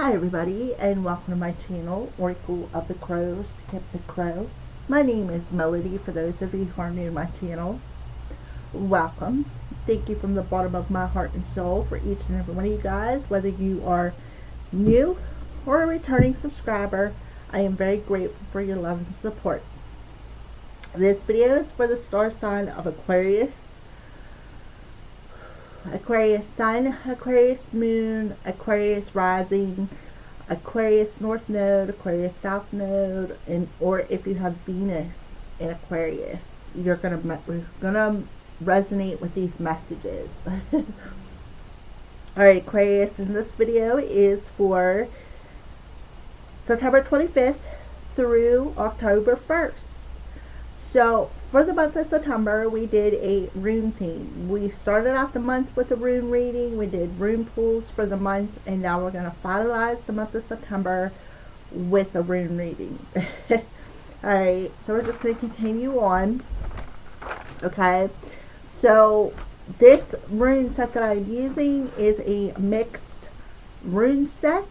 Hi everybody, and welcome to my channel, Oracle of the Crows, Skip the Crow. My name is Melody, for those of you who are new to my channel. Welcome. Thank you from the bottom of my heart and soul for each and every one of you guys. Whether you are new or a returning subscriber, I am very grateful for your love and support. This video is for the star sign of Aquarius. Aquarius Sun, Aquarius Moon, Aquarius Rising, Aquarius North Node, Aquarius South Node, and or if you have Venus in Aquarius, we're gonna resonate with these messages. Alright, Aquarius, and this video is for September 25th through October 1st. So for the month of September, we did a rune theme. We started out the month with a rune reading. We did rune pulls for the month, and now we're going to finalize the month of September with a rune reading. Alright, so we're just going to continue on. Okay, so this rune set that I'm using is a mixed rune set.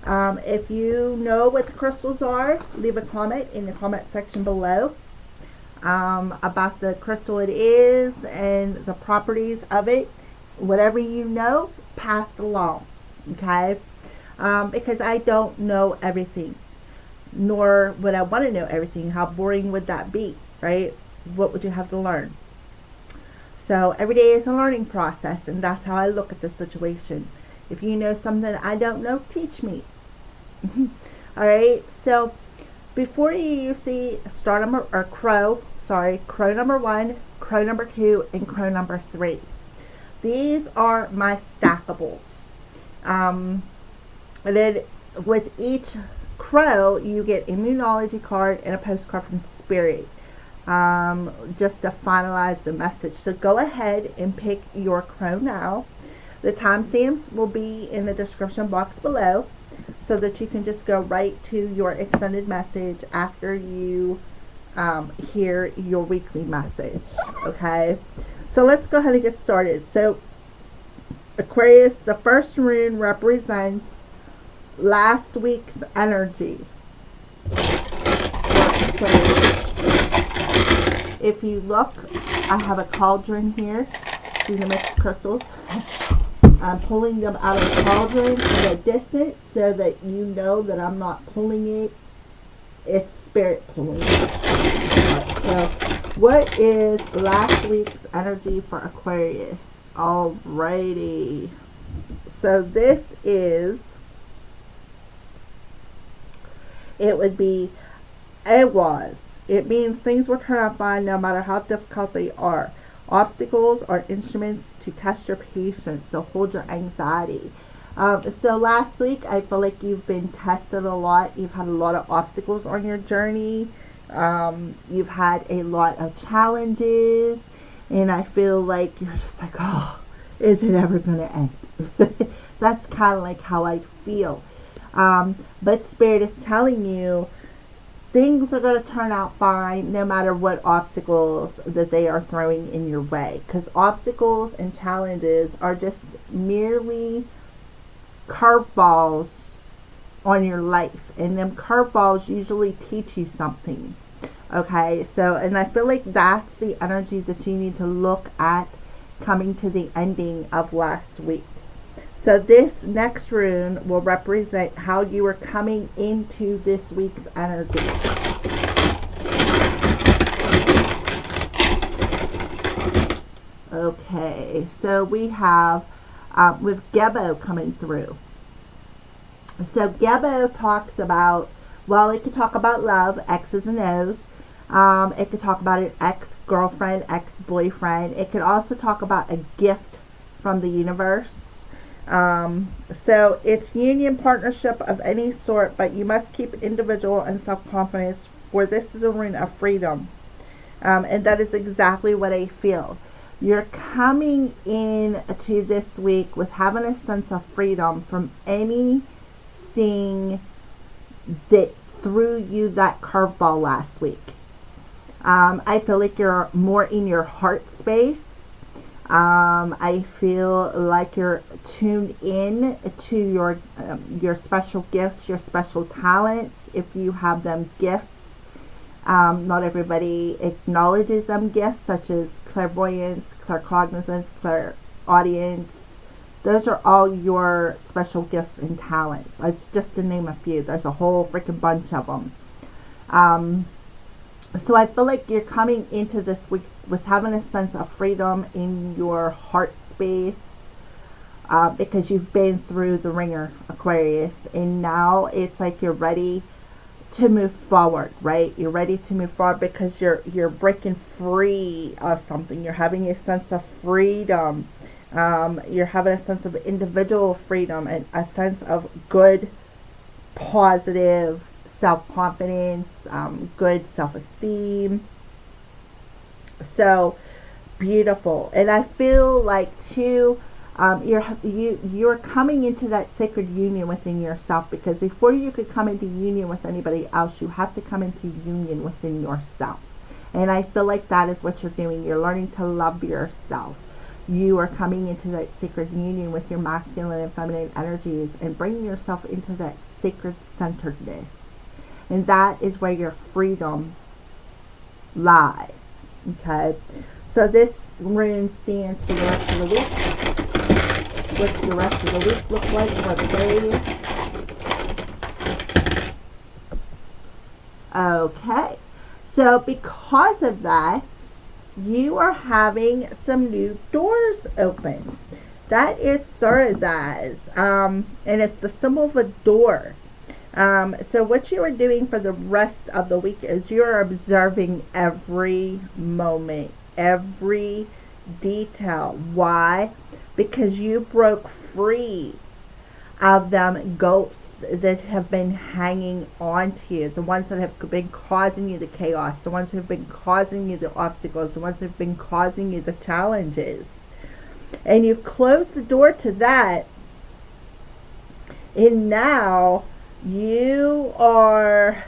If you know what the crystals are, leave a comment in the comment section below. About the crystal it is and the properties of it. Whatever you know, pass along, okay? Because I don't know everything, nor would I want to know everything. How boring would that be, right? What would you have to learn? So every day is a learning process, and that's how I look at the situation. If you know something I don't know, teach me. Alright, so before you see star number or crow number 1, crow number 2, and crow number 3. These are my stackables. And then with each crow, you get a numerology card and a postcard from Spirit, just to finalize the message. So go ahead and pick your crow now. The timestamps will be in the description box below, so that you can just go right to your extended message after you hear your weekly message. Okay, so let's go ahead and get started. So Aquarius, the first rune represents last week's energy. If you look, I have a cauldron here. See the mixed crystals. I'm pulling them out of the cauldron at a distance so that you know that I'm not pulling it. It's Spirit pulling it. Right, so what is last week's energy for Aquarius? Alrighty. So this is, it would be, it was. It means things will turn out fine no matter how difficult they are. Obstacles are instruments to test your patience, so hold your anxiety. So last week, I feel like you've been tested a lot. You've had a lot of obstacles on your journey. You've had a lot of challenges, and I feel like you're just like, oh, is it ever going to end? That's kind of like how I feel. But Spirit is telling you things are going to turn out fine no matter what obstacles that they are throwing in your way. Because obstacles and challenges are just merely curveballs on your life. And them curveballs usually teach you something. Okay, so, and I feel like that's the energy that you need to look at coming to the ending of last week. So this next rune will represent how you are coming into this week's energy. Okay, so we have with Gebo coming through. So Gebo talks about, well, it could talk about love, X's and O's. It could talk about an ex-girlfriend, ex-boyfriend. It could also talk about a gift from the universe. So it's union, partnership of any sort, but you must keep individual and self-confidence, for this is a rune of freedom. And that is exactly what I feel. You're coming in to this week with having a sense of freedom from anything that threw you that curveball last week. I feel like you're more in your heart space. I feel like you're tuned in to your special gifts, your special talents. If you have them gifts, not everybody acknowledges them gifts, such as clairvoyance, claircognizance, clairaudience. Those are all your special gifts and talents. It's just to name a few. There's a whole freaking bunch of them. So I feel like you're coming into this week with having a sense of freedom in your heart space, because you've been through the ringer, Aquarius, and now it's like you're ready to move forward, right? You're ready to move forward because you're breaking free of something. You're having a sense of freedom. You're having a sense of individual freedom and a sense of good, positive self-confidence, good self-esteem. So beautiful. And I feel like too, you're coming into that sacred union within yourself, because before you could come into union with anybody else, you have to come into union within yourself. And I feel like that is what you're doing. You're learning to love yourself. You are coming into that sacred union with your masculine and feminine energies and bringing yourself into that sacred centeredness. And that is where your freedom lies. Okay? So this rune stands for the rest of the week. What's the rest of the week look like for Aquarius? Okay. So because of that, you are having some new doors open. That is Thursdays. And it's the symbol of a door. So what you are doing for the rest of the week is you're observing every moment, every detail. Why? Because you broke free of them ghosts that have been hanging on to you, the ones that have been causing you the chaos, the ones that have been causing you the obstacles, the ones that have been causing you the challenges. And you've closed the door to that, and now you are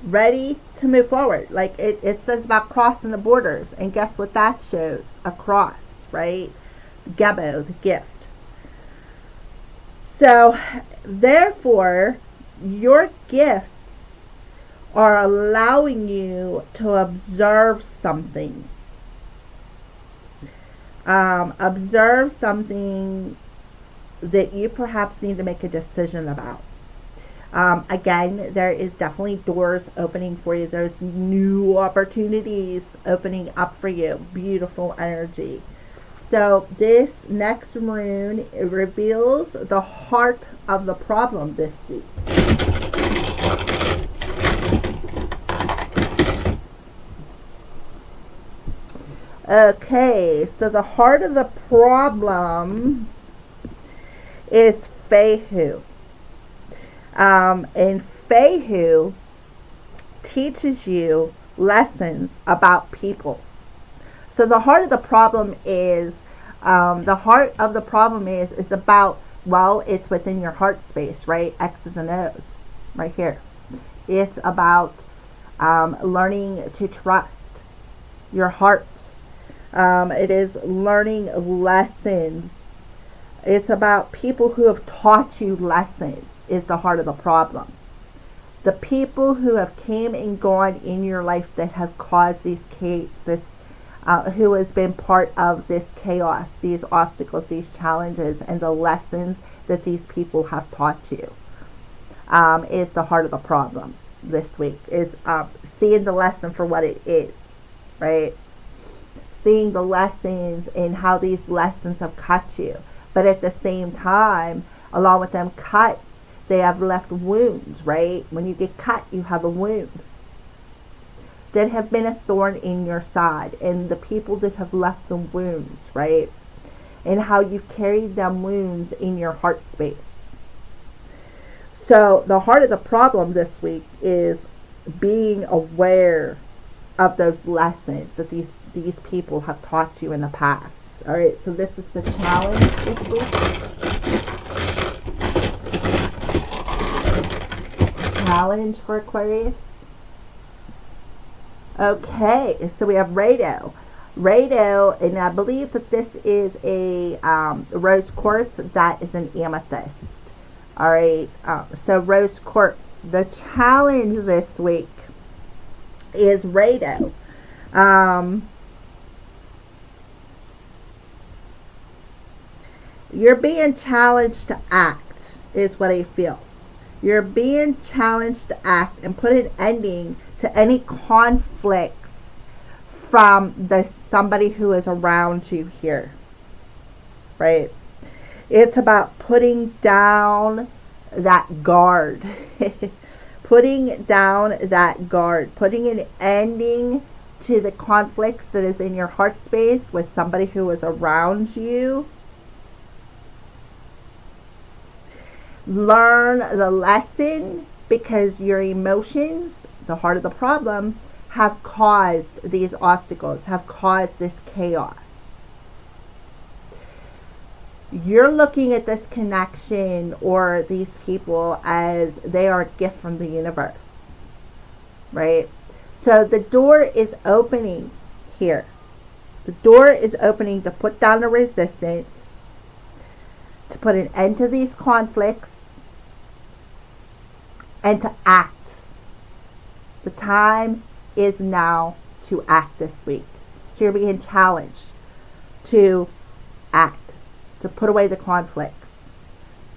ready to move forward. Like it says about crossing the borders, and guess what that shows? A cross, right? Gebo, the gift. So therefore, your gifts are allowing you to observe something. Observe something that you perhaps need to make a decision about. Again, there is definitely doors opening for you. There's new opportunities opening up for you. Beautiful energy. So this next rune reveals the heart of the problem this week. Okay, so the heart of the problem is Fehu. And Fehu teaches you lessons about people. So the heart of the problem is, is about, well, it's within your heart space, right? X's and O's, right here. It's about learning to trust your heart. It is learning lessons. It's about people who have taught you lessons is the heart of the problem. The people who have came and gone in your life that have caused who has been part of this chaos, these obstacles, these challenges, and the lessons that these people have taught you, is the heart of the problem this week. Is seeing the lesson for what it is, right? Seeing the lessons and how these lessons have cut you. But at the same time, along with them cuts, they have left wounds, right? When you get cut, you have a wound that have been a thorn in your side, and the people that have left the wounds, right? And how you've carried them wounds in your heart space. So the heart of the problem this week is being aware of those lessons that these people have taught you in the past. All right, so this is the challenge this week. Challenge for Aquarius. Okay, so we have Rado. Radon, and I believe that this is a rose quartz that is an amethyst. All right, so rose quartz. The challenge this week is radon. You're being challenged to act, is what I feel. You're being challenged to act and put an ending to any conflicts from somebody who is around you here, right? It's about putting down that guard. Putting down that guard. Putting an ending to the conflicts that is in your heart space with somebody who is around you. Learn the lesson, because your emotions, the heart of the problem, have caused these obstacles, have caused this chaos. You're looking at this connection or these people as they are a gift from the universe, right? So the door is opening here. The door is opening to put down the resistance, to put an end to these conflicts, and to act. The time is now to act this week. So you're being challenged to act, to put away the conflicts,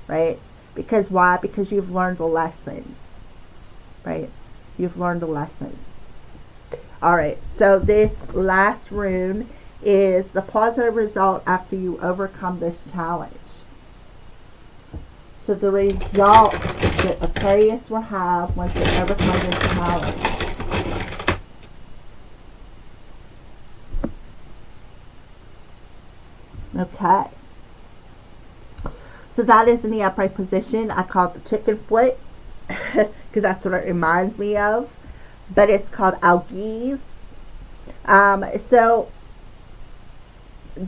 right? Because why? Because you've learned the lessons, right? You've learned the lessons. All right, so this last rune is the positive result after you overcome this challenge. So the result that Aquarius will have once they overcome this challenge. Okay. So that is in the upright position. I call it the chicken foot because that's what it reminds me of. But it's called algaes. So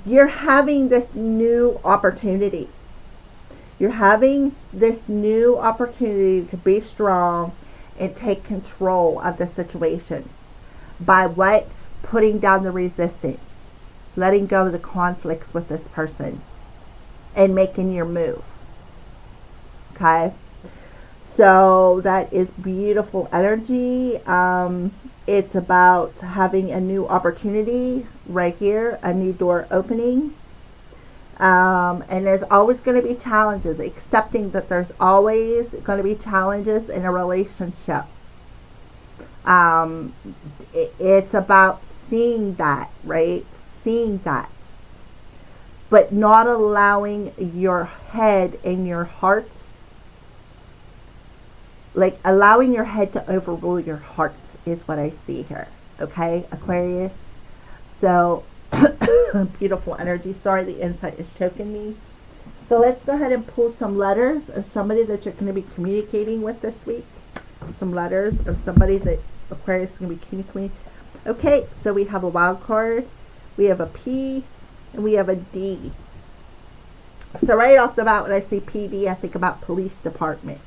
you're having this new opportunity. You're having this new opportunity to be strong and take control of the situation. By what? Putting down the resistance. Letting go of the conflicts with this person. And making your move. Okay? So that is beautiful energy. It's about having a new opportunity right here. A new door opening. And there's always going to be challenges, accepting that there's always going to be challenges in a relationship. It's about seeing that, right? Seeing that. But not allowing your head and your heart, like allowing your head to overrule your heart is what I see here. Okay, Aquarius? So, beautiful energy. Sorry, the insight is choking me. So let's go ahead and pull some letters of somebody that you're going to be communicating with this week. Some letters of somebody that Aquarius is going to be communicating. Okay, so we have a wild card, we have a P, and we have a D. So right off the bat, when I say PD, I think about police department.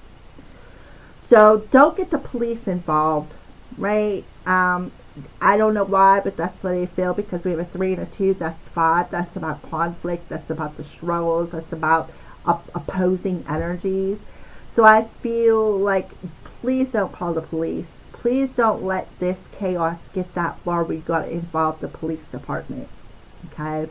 So don't get the police involved, right? I don't know why, but that's what I feel, because we have a 3 and a 2. That's 5. That's about conflict. That's about the struggles. That's about opposing energies. So I feel like, please don't call the police. Please don't let this chaos get that far. We got to involve the police department. Okay.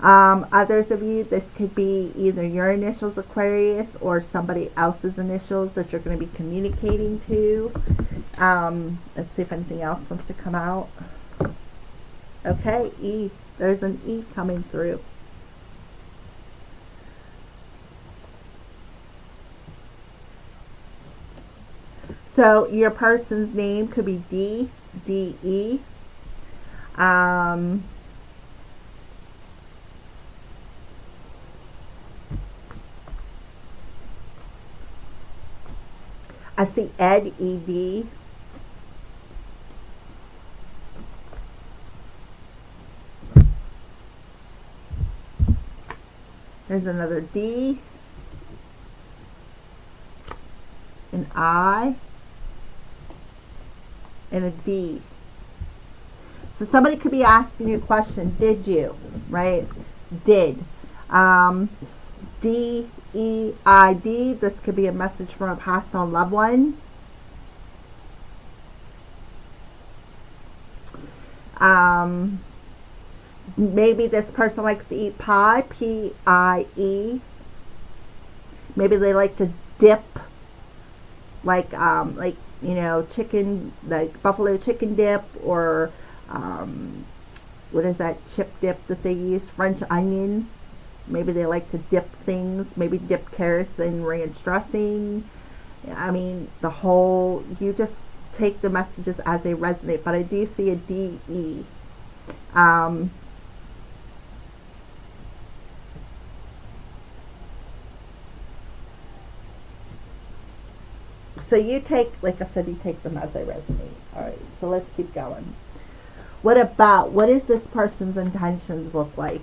Others of you, this could be either your initials, Aquarius, or somebody else's initials that you're going to be communicating to. Let's see if anything else wants to come out. Okay, E. There's an E coming through. So your person's name could be D, D-E. I see Ed, E-D. There's another D, an I, and a D. So somebody could be asking you a question, did you, right? Did. D-E-I-D, this could be a message from a passed on loved one. Maybe this person likes to eat pie, P-I-E. Maybe they like to dip, like you know, chicken, like buffalo chicken dip, or what is that chip dip that they use? French onion. Maybe they like to dip things. Maybe dip carrots in ranch dressing. I mean, you just take the messages as they resonate. But I do see a D-E. So you take, like I said, you take them as they resonate. All right, so let's keep going. What does this person's intentions look like?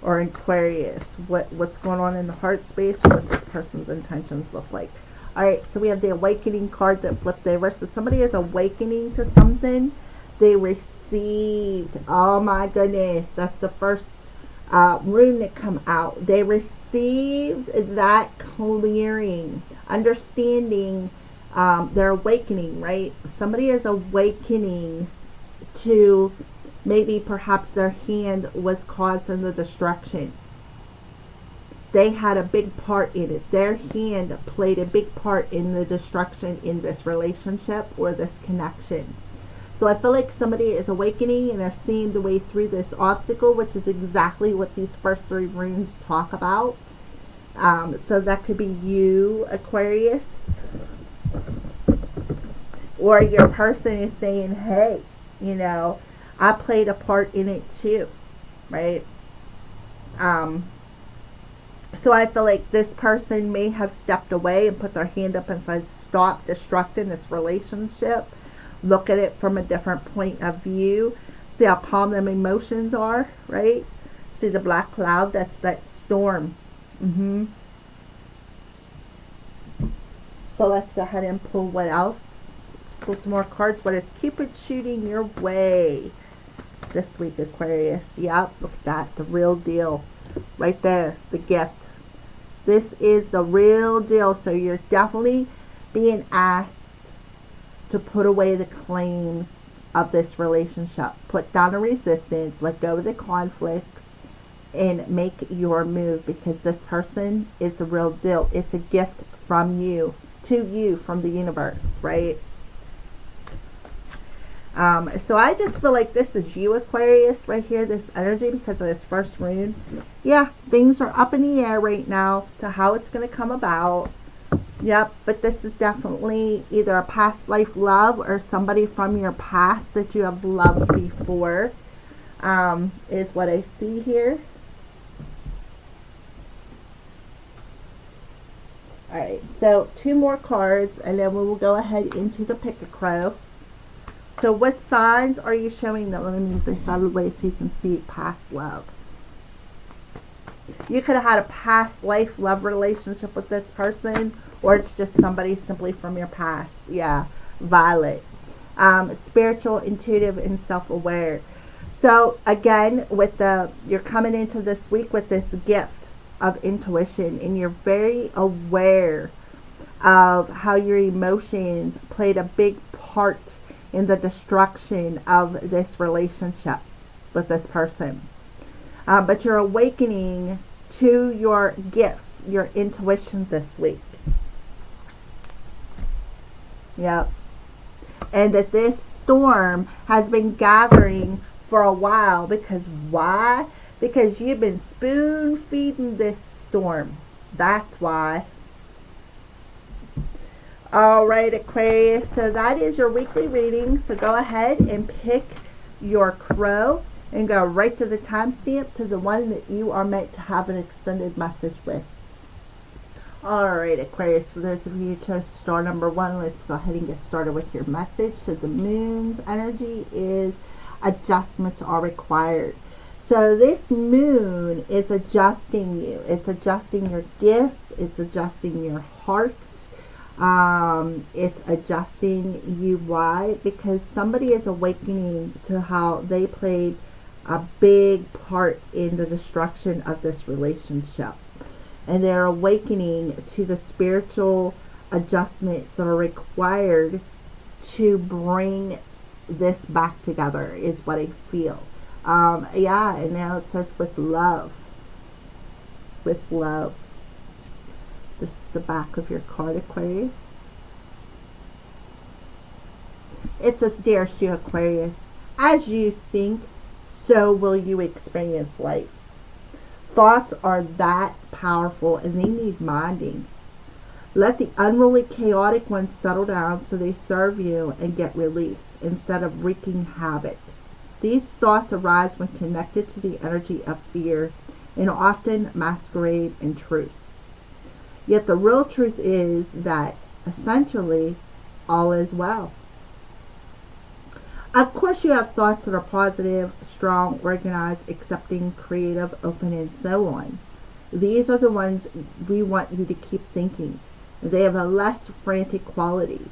Or Aquarius, what's going on in the heart space? What's this person's intentions look like? All right, so we have the awakening card that flipped over. So somebody is awakening to something they received. Oh my goodness, that's the first rune that come out. They received that clearing, understanding. They're awakening, right? Somebody is awakening to maybe perhaps their hand was caused in the destruction. They had a big part in it. Their hand played a big part in the destruction in this relationship or this connection. So I feel like somebody is awakening and they're seeing the way through this obstacle, which is exactly what these first three runes talk about. So that could be you, Aquarius. Or your person is saying, hey, you know, I played a part in it too, right? So I feel like this person may have stepped away and put their hand up and said, stop destructing this relationship. Look at it from a different point of view. See how calm them emotions are, right? See the black cloud, that's that storm. So let's go ahead and pull what else. Let's pull some more cards. What is Cupid shooting your way this week, Aquarius? Yep, look at that. The real deal. Right there. The gift. This is the real deal. So you're definitely being asked to put away the claims of this relationship. Put down a resistance. Let go of the conflicts. And make your move. Because this person is the real deal. It's a gift from you. To you from the universe. Right? So I just feel like this is you, Aquarius, right here, this energy, because of this first rune. Yeah, things are up in the air right now to how it's going to come about. Yep, but this is definitely either a past life love or somebody from your past that you have loved before, is what I see here. Alright, so 2 more cards, and then we will go ahead into the pick-a-crow. So what signs are you showing them? Let me move this out of the way so you can see past love. You could have had a past life love relationship with this person, or it's just somebody simply from your past. Yeah, Violet. Spiritual, intuitive, and self-aware. So again, you're coming into this week with this gift of intuition, and you're very aware of how your emotions played a big part in the destruction of this relationship with this person. But you're awakening to your gifts, your intuition this week. Yep. And that this storm has been gathering for a while. Because why? Because you've been spoon feeding this storm. That's why. Alright, Aquarius, so that is your weekly reading. So go ahead and pick your crow and go right to the timestamp, to the one that you are meant to have an extended message with. Alright, Aquarius, for those of you who chose star number 1, let's go ahead and get started with your message. So the moon's energy is adjustments are required. So this moon is adjusting you. It's adjusting your gifts. It's adjusting your hearts. It's adjusting you. Why? Because somebody is awakening to how they played a big part in the destruction of this relationship. And they're awakening to the spiritual adjustments that are required to bring this back together, is what I feel. Yeah, and now it says with love. With love. This is the back of your card, Aquarius. It says, Dear you, Aquarius, as you think, so will you experience life. Thoughts are that powerful and they need minding. Let the unruly, chaotic ones settle down so they serve you and get released instead of wreaking havoc. These thoughts arise when connected to the energy of fear and often masquerade in truth. Yet the real truth is that essentially all is well. Of course, you have thoughts that are positive, strong, organized, accepting, creative, open, and so on. These are the ones we want you to keep thinking. They have a less frantic quality.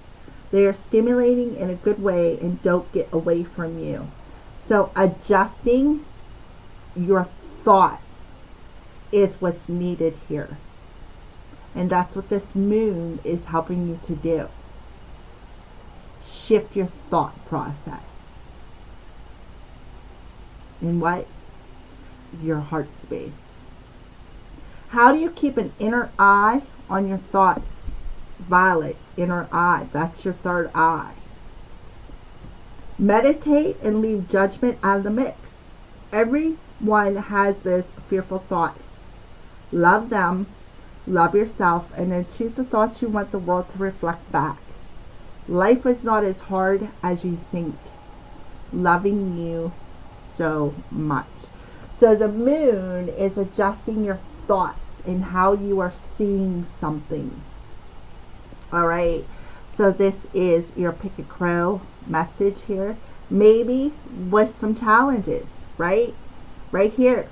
They are stimulating in a good way and don't get away from you. So adjusting your thoughts is what's needed here. And that's what this moon is helping you to do. Shift your thought process. In what? Your heart space. How do you keep an inner eye on your thoughts? Violet, inner eye. That's your third eye. Meditate and leave judgment out of the mix. Everyone has those fearful thoughts. Love them. Love yourself, and then choose the thoughts you want the world to reflect back. Life is not as hard as you think. Loving you so much. So the moon is adjusting your thoughts and how you are seeing something. All right. So this is your pick a crow message here. Maybe with some challenges, right? Right here.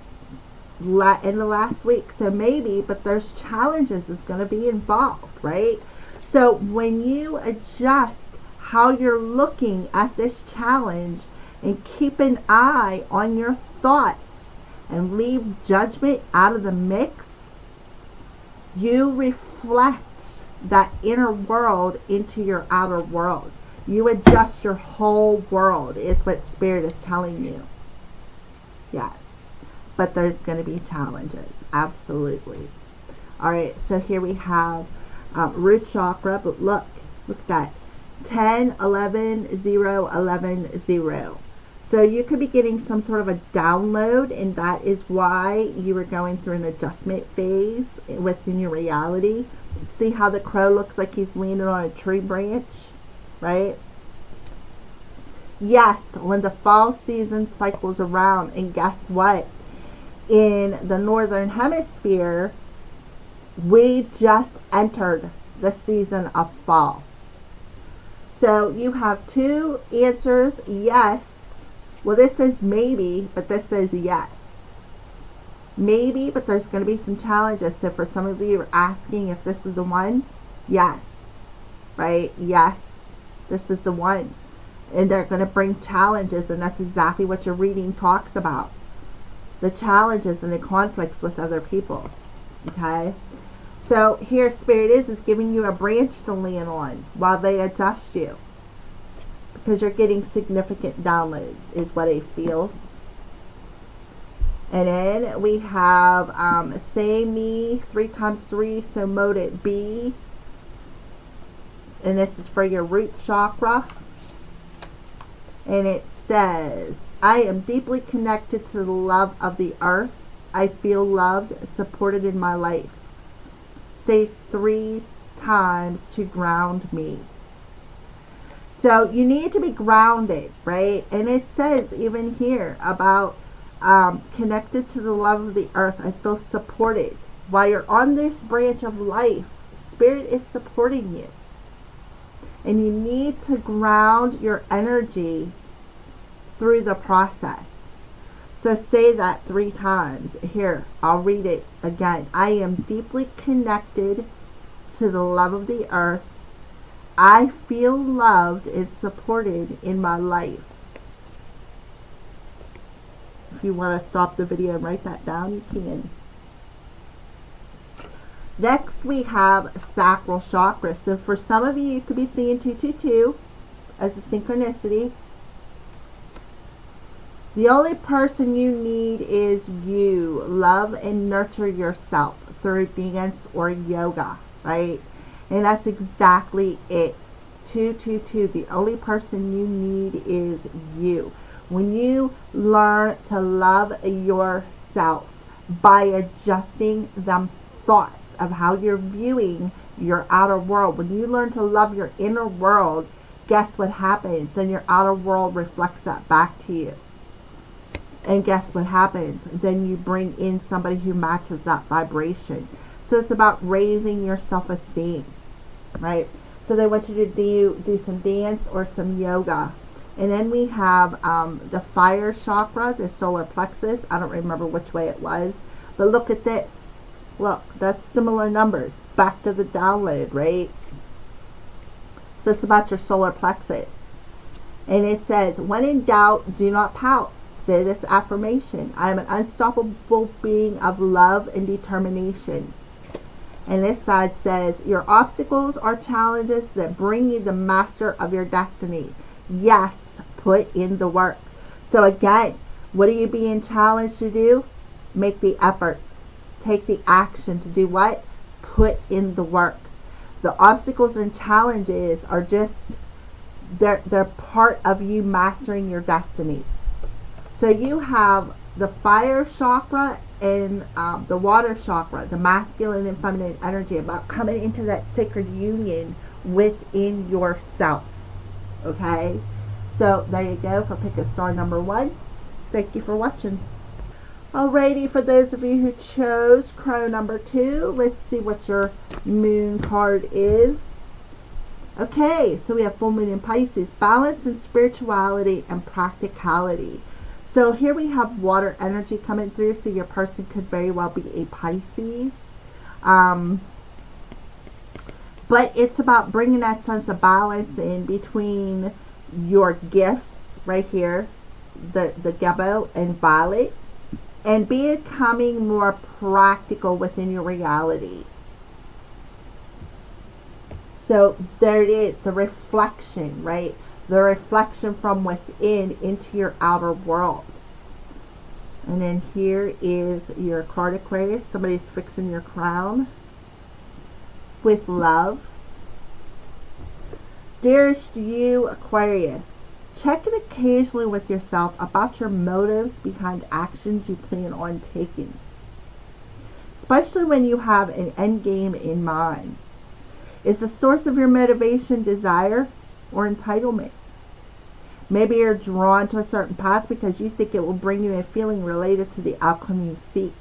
In the last week. So maybe, but there's challenges is going to be involved, right? So when you adjust how you're looking at this challenge and keep an eye on your thoughts and leave judgment out of the mix, you reflect that inner world into your outer world. You adjust your whole world is what Spirit is telling you. Yes. But there's going to be challenges. Absolutely. All right. So here we have root chakra. But look at that. 10, 11, 0, 11, 0. So you could be getting some sort of a download. And that is why you were going through an adjustment phase within your reality. See how the crow looks like he's leaning on a tree branch? Right? Yes. When the fall season cycles around. And guess what? In the northern hemisphere, we just entered the season of fall. So you have two answers. Yes. Well, this says maybe, but this says yes. Maybe, but there's going to be some challenges. So for some of you are asking if this is the one. Yes. Right? Yes. This is the one. And they're going to bring challenges, and that's exactly what your reading talks about. The challenges and the conflicts with other people. Okay? So here Spirit is giving you a branch to lean on while they adjust you. Because you're getting significant downloads is what I feel. And then we have say me 3 times 3, so mote it be. And this is for your root chakra. And it says, I am deeply connected to the love of the earth. I feel loved, supported in my life. Say 3 times to ground me. So you need to be grounded, right? And it says even here about connected to the love of the earth. I feel supported. While you're on this branch of life, Spirit is supporting you. And you need to ground your energy through the process. So say that 3 times. Here, I'll read it again. I am deeply connected to the love of the earth. I feel loved and supported in my life. If you want to stop the video and write that down, you can. Next, we have sacral chakra. So for some of you, you could be seeing 222 as a synchronicity. The only person you need is you. Love and nurture yourself through dance or yoga, right? And that's exactly it. 222, the only person you need is you. When you learn to love yourself by adjusting them thoughts of how you're viewing your outer world, when you learn to love your inner world, guess what happens? Then your outer world reflects that back to you. And guess what happens? Then you bring in somebody who matches that vibration. So it's about raising your self-esteem, right? So they want you to do some dance or some yoga. And then we have the fire chakra, the solar plexus. I don't remember which way it was. But look at this. Look, that's similar numbers. Back to the download, right? So it's about your solar plexus. And it says, when in doubt, do not pout. Say this affirmation. I am an unstoppable being of love and determination. And this side says, your obstacles are challenges that bring you the master of your destiny. Yes, put in the work. So again, what are you being challenged to do? Make the effort. Take the action to do what? Put in the work. The obstacles and challenges are just, they're part of you mastering your destiny. So you have the fire chakra and the water chakra, the masculine and feminine energy, about coming into that sacred union within yourself. Okay? So there you go for pick a star number 1. Thank you for watching. Alrighty, for those of you who chose crow number 2, let's see what your moon card is. Okay, so we have full moon in Pisces, balance and spirituality and practicality. So here we have water energy coming through, so your person could very well be a Pisces. But it's about bringing that sense of balance in between your gifts right here, the Gebo and Violet, and becoming more practical within your reality. So there it is, the reflection, right? The reflection from within into your outer world. And then here is your card, Aquarius. Somebody's fixing your crown with love. Dearest you, Aquarius, check in occasionally with yourself about your motives behind actions you plan on taking, especially when you have an end game in mind. Is the source of your motivation desire or entitlement? Maybe you're drawn to a certain path because you think it will bring you a feeling related to the outcome you seek,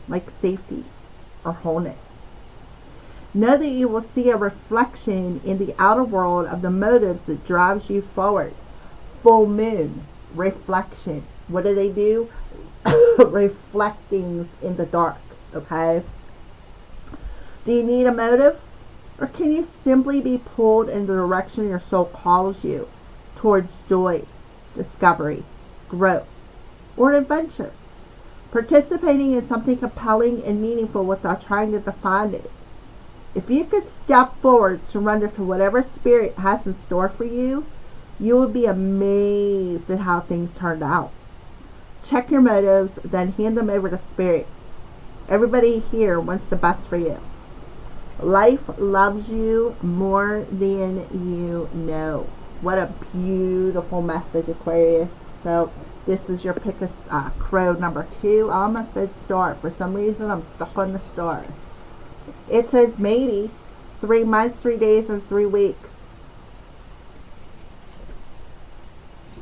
like safety or wholeness. Know that you will see a reflection in the outer world of the motives that drives you forward. Full moon, reflection. What do? Reflect things in the dark, okay? Do you need a motive? Or can you simply be pulled in the direction your soul calls you, towards joy, discovery, growth, or adventure? Participating in something compelling and meaningful without trying to define it. If you could step forward, surrender to whatever spirit has in store for you, you will be amazed at how things turned out. Check your motives, then hand them over to spirit. Everybody here wants the best for you. Life loves you more than you know. What a beautiful message, Aquarius. So this is your pick a crow number 2. I almost said star. For some reason, I'm stuck on the star. It says maybe 3 months, 3 days, or 3 weeks.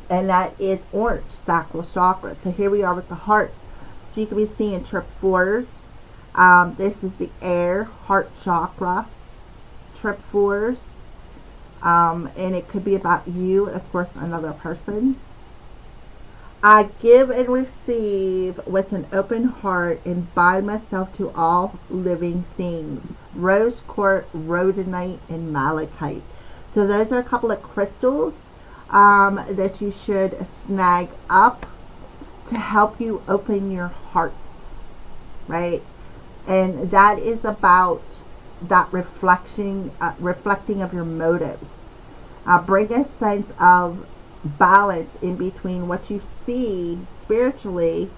And that is orange, sacral chakra. So here we are with the heart. So you can be seeing trip 4s. This is the air, heart chakra, trip 4s. And it could be about you and, of course, another person. I give and receive with an open heart and bind myself to all living things. Rose quartz, rhodonite, and malachite. So those are a couple of crystals that you should snag up to help you open your hearts, right? And that is about that reflecting of your motives. Bring a sense of balance in between what you see spiritually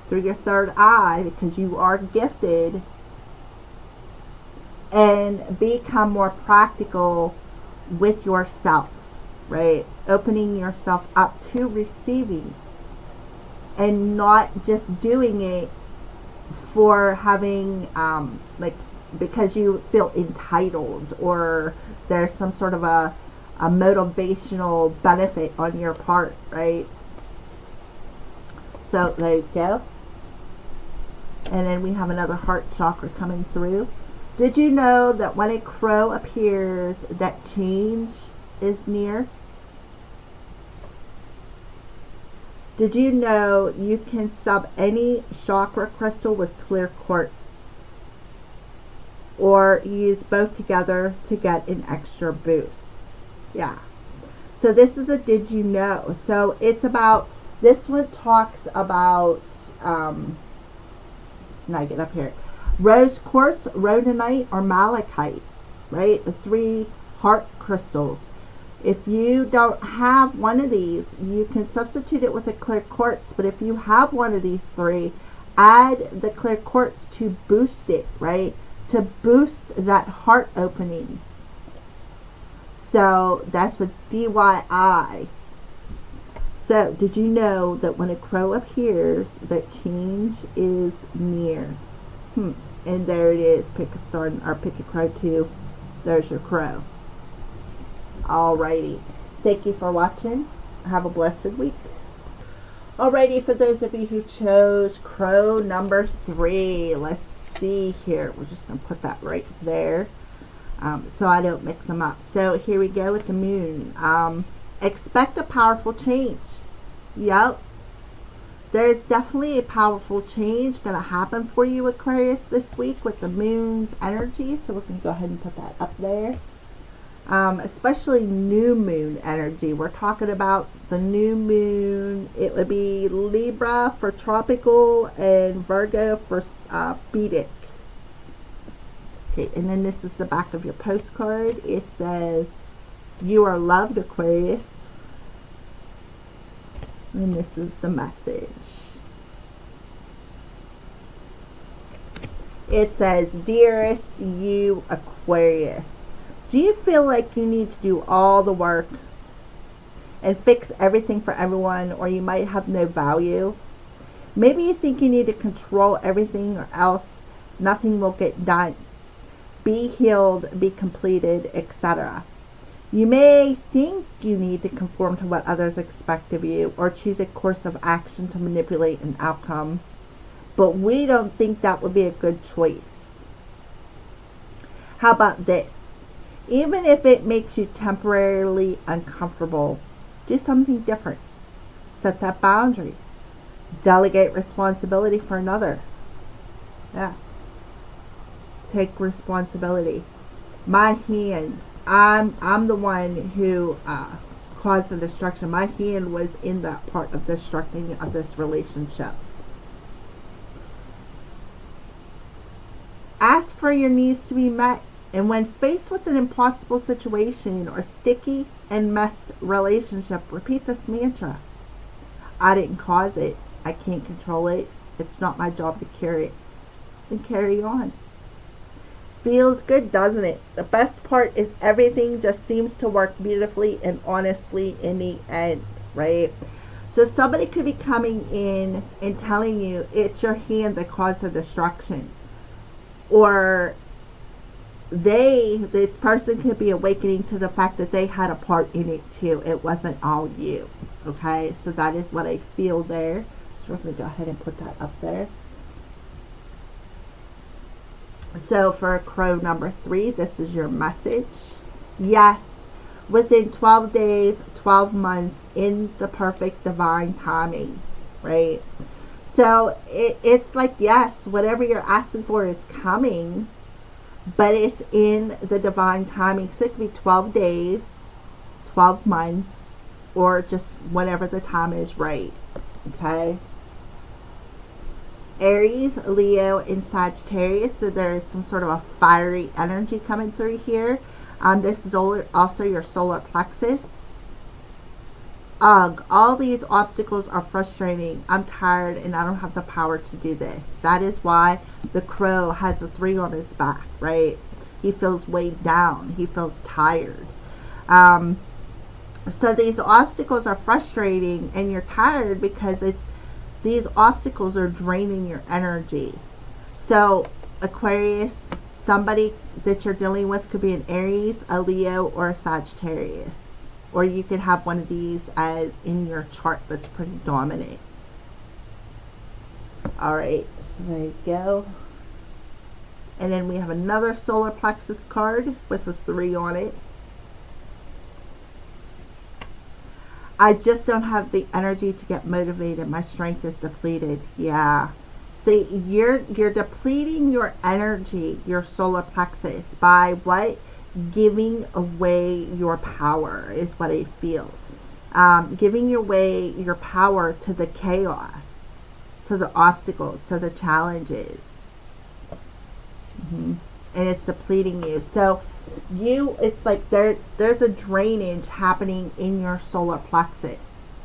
through your third eye, because you are gifted, and become more practical with yourself, right? Opening yourself up to receiving, and not just doing it for having because you feel entitled, or there's some sort of a motivational benefit on your part, right? So there you go. And then we have another heart chakra coming through. Did you know that when a crow appears, that change is near? Did you know you can sub any chakra crystal with clear quartz, or use both together to get an extra boost? Yeah. So this is a did you know. So it's about, this one talks about, snag it up here, rose quartz, rhodonite, or malachite, right? The 3 heart crystals. If you don't have one of these, you can substitute it with a clear quartz. But if you have one of these 3, add the clear quartz to boost it, right? To boost that heart opening. So that's a DIY. So did you know that when a crow appears, that change is near? And there it is. Pick a star, or pick a crow too. There's your crow. Alrighty. Thank you for watching. Have a blessed week. Alrighty, for those of you who chose crow number 3, let's see here. We're just going to put that right there so I don't mix them up. So here we go with the moon. Expect a powerful change. Yep. There's definitely a powerful change going to happen for you, Aquarius, this week with the moon's energy. So we're going to go ahead and put that up there. Especially new moon energy. We're talking about the new moon. It would be Libra for tropical and Virgo for Vedic. Okay, and then this is the back of your postcard. It says, "You are loved, Aquarius." And this is the message. It says, "Dearest you, Aquarius, do you feel like you need to do all the work and fix everything for everyone, or you might have no value? Maybe you think you need to control everything, or else nothing will get done. Be healed, be completed, etc. You may think you need to conform to what others expect of you, or choose a course of action to manipulate an outcome, but we don't think that would be a good choice. How about this? Even if it makes you temporarily uncomfortable, do something different. Set that boundary. Delegate responsibility for another. Yeah. Take responsibility. My hand. I'm the one who caused the destruction. My hand was in that part of destructing of this relationship. Ask for your needs to be met. And when faced with an impossible situation or sticky and messed relationship, repeat this mantra. I didn't cause it. I can't control it. It's not my job to cure it. And carry on. Feels good, doesn't it? The best part is everything just seems to work beautifully and honestly in the end, right? So somebody could be coming in and telling you it's your hand that caused the destruction. Or this person could be awakening to the fact that they had a part in it too. It wasn't all you. Okay, so that is what I feel there. So we're going to go ahead and put that up there. So for crow number 3, this is your message. Yes, within 12 days, 12 months, in the perfect divine timing, right? So it's like, yes, whatever you're asking for is coming. but it's in the divine timing. So it could be 12 days, 12 months, or just whenever the time is right. Okay. Aries, Leo, and Sagittarius. So there is some sort of a fiery energy coming through here. This is also your solar plexus. Ugh, all these obstacles are frustrating. I'm tired and I don't have the power to do this. That is why the crow has a 3 on his back, right? He feels weighed down. He feels tired. So these obstacles are frustrating and you're tired because these obstacles are draining your energy. So Aquarius, somebody that you're dealing with could be an Aries, a Leo, or a Sagittarius. Or you could have one of these as in your chart that's pretty dominant. Alright, so there you go. And then we have another solar plexus card with a 3 on it. I just don't have the energy to get motivated. My strength is depleted. Yeah. See, you're depleting your energy, your solar plexus, by what? Giving away your power is what I feel. Giving away your power to the chaos, to the obstacles, to the challenges. And it's depleting you. So it's like there's a drainage happening in your solar plexus.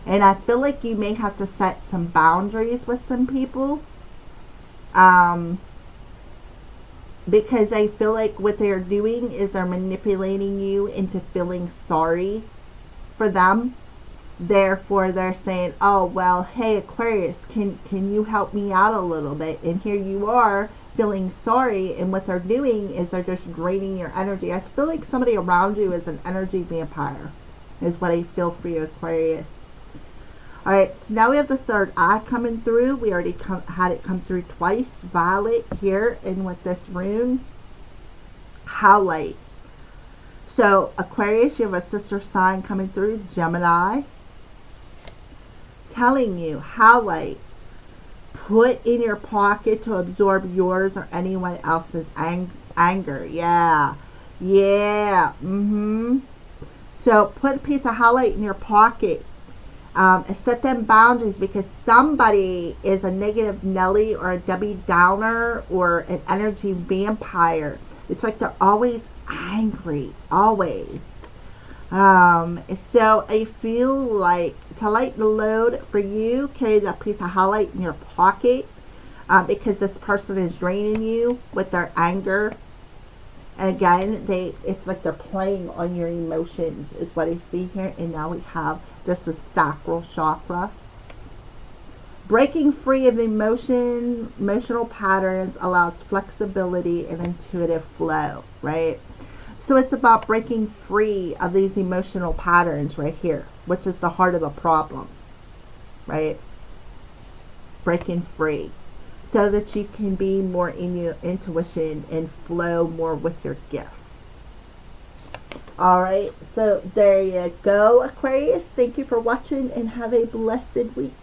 And I feel like you may have to set some boundaries with some people. Because I feel like what they're doing is they're manipulating you into feeling sorry for them. Therefore, they're saying, oh, well, hey, Aquarius, can you help me out a little bit? And here you are feeling sorry. And what they're doing is they're just draining your energy. I feel like somebody around you is an energy vampire, is what I feel for you, Aquarius. All right, so now we have the third eye coming through. We already had it come through twice. Violet here, and with this rune, Howlite. So Aquarius, you have a sister sign coming through, Gemini, telling you, Howlite, put in your pocket to absorb yours or anyone else's anger. Yeah. So put a piece of Howlite in your pocket. Set them boundaries, because somebody is a negative Nelly or a Debbie Downer or an energy vampire. It's like they're always angry, always. So I feel like to lighten the load for you, carry that piece of Howlite in your pocket, because this person is draining you with their anger. And again, it's like they're playing on your emotions is what I see here. And now we have, this is sacral chakra. Breaking free of emotional patterns allows flexibility and intuitive flow, right? So it's about breaking free of these emotional patterns right here, which is the heart of the problem, right? Breaking free, so that you can be more in your intuition and flow more with your gifts. All right, so there you go, Aquarius. Thank you for watching and have a blessed week.